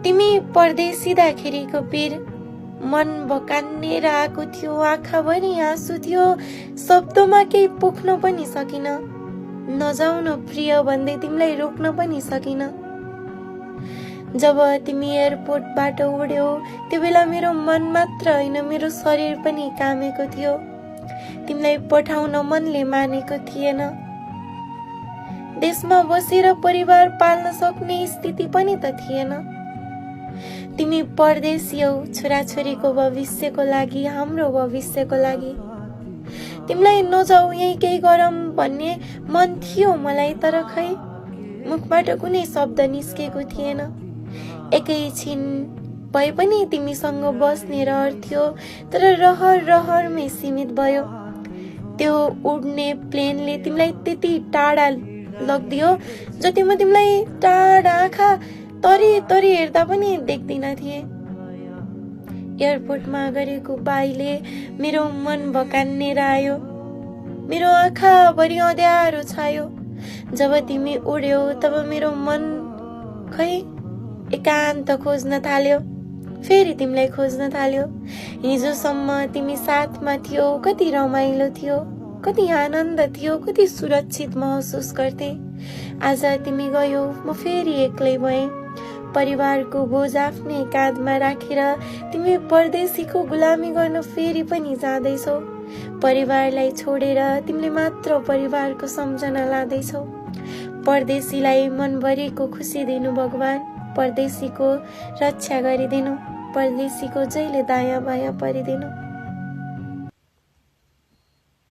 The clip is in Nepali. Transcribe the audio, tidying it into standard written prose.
तिमी परदेशिँदाखेरिको बेर मन भकान्नेर आएको थियो, आँखाभरि आँसु थियो, शब्दमा केही पोख्न पनि सकिन, नजाउन प्रिय भन्दै तिमीलाई रोक्न पनि सकिन। जब तिमी एयरपोर्टबाट उड्यौ त्यो बेला मेरो मन मात्र होइन, मेरो शरीर पनि कामेको थियो। तिमीलाई पठाउन मनले मानेको थिएन। देशमा बसेर परिवार पाल्न सक्ने स्थिति पनि त थिएन। तिमी परदेशी हौ, छोराछोरीको भविष्यको लागि, हाम्रो भविष्यको लागि। तिमीलाई नजाऊ, यही केही गरौँ भन्ने मन थियो मलाई, तर खै मुखबाट कुनै शब्द निस्केको थिएन। एकैछिन भए पनि तिमीसँग बस्ने रहर थियो, तर रहरमै सीमित भयो। त्यो उड्ने प्लेनले तिमीलाई त्यति टाढा लगिदियो जति म तिमीलाई टाढा आँखा तरी हेर्दा पनि देख्दिन थिए। एयरपोर्टमा गरेको बाईले मेरो मन भकान्नेर आयो, मेरो आँखाभरि अँध्यारो छायो। जब तिमी उड्यौ तब मेरो मन खै एकान्त खोज्न थाल्यो, फेरि तिमीलाई खोज्न थाल्यो। हिजोसम्म तिमी साथमा थियौ, कति रमाइलो थियो, कति आनन्द थियो, कति सुरक्षित महसुस गर्थे। आज तिमी गयौ, म फेरि एक्लै भएँ। परिवारको बोझ आफ्नै काँधमा राखेर तिमी परदेशीको गुलामी गर्न फेरि पनि जाँदैछौ। परिवारलाई छोडेर तिमीले मात्र परिवारको सम्झना लाँदैछौ। परदेशीलाई मनभरिको खुसी दिनु भगवान, परदेशीको रक्षा गरिदिनु, परदेशीको जहिले दायाँ बायाँ परिदिनु।